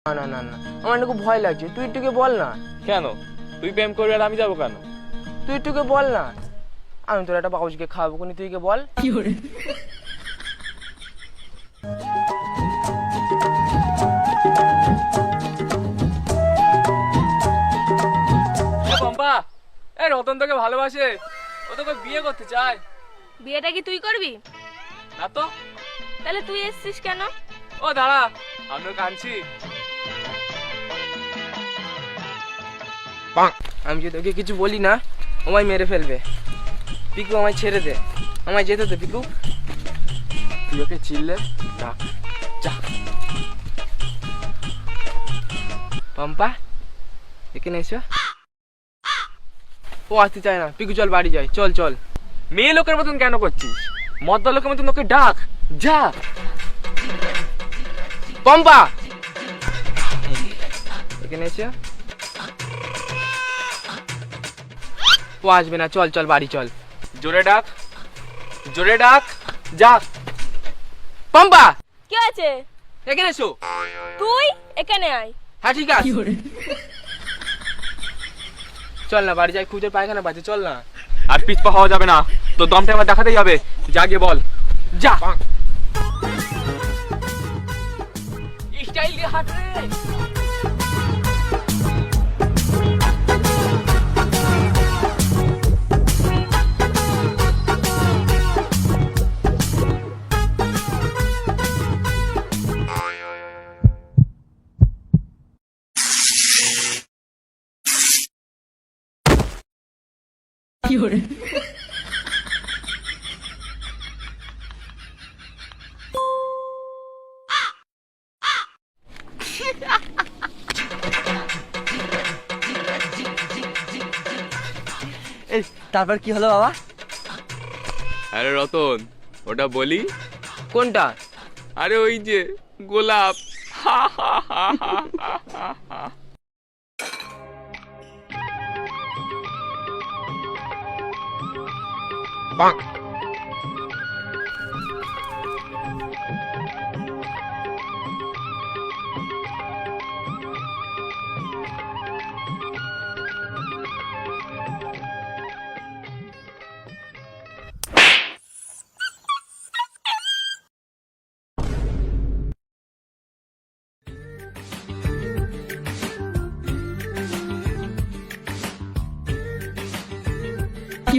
না না না না, আমার একটু ভয় লাগছে, তুই একটুকে বল না। কেন? তুই প্রেম করবি আর আমি যাবো কেন? তুই একটুকে বল না, আমি তোর একটা বাবুজিকে খাওয়াবো কোনি, তুই কে বল। পম্পা, এই রতন তোকে ভালোবাসে, ও তোকে বিয়ে করতে চায়। বিয়েটা কি তুই করবি? না তো। তাহলে তুই এসছিস কেন? ও দাঁড়া, আমিও কাঁদছি। আমি যদি ওকে কিছু বলি না, আমায় মেরে ফেলবে। পিকু আমায় ছেড়ে দে, আমায় যেতে দে পিকু। তুই ওকে চিনলে ডাক, যা। পম্পা এখানে এসো। ও আসতে চায় না, পিকু চল বাড়ি যাই, চল চল। মেয়ে লোকের মতন কেন করছিস? মদ্দা লোকের মতন ওকে ডাক, যা। পম্পা এখানে এসো। ও আসবে না, চল চল বাড়ি চল। জোরে ডাক, জোরে ডাক, যা। পম্পা কি আছে? এখানে এসো। তুই এখানে আয়। হ্যাঁ ঠিক আছে, চল না বাড়ি যাই, খুঁজে পায়খানা বাজে, চল না। আর পিছপা হওয়া যাবে না, তো দমটা আমার দেখাতেই হবে। যা গিয়ে বল, যা। স্টাইল দিয়ে হাঁট রে। এই তারপর কি হলো বাবা? আরে রতন, ওটা বলি? কোনটা? আরে ওই যে গোলাপ। কি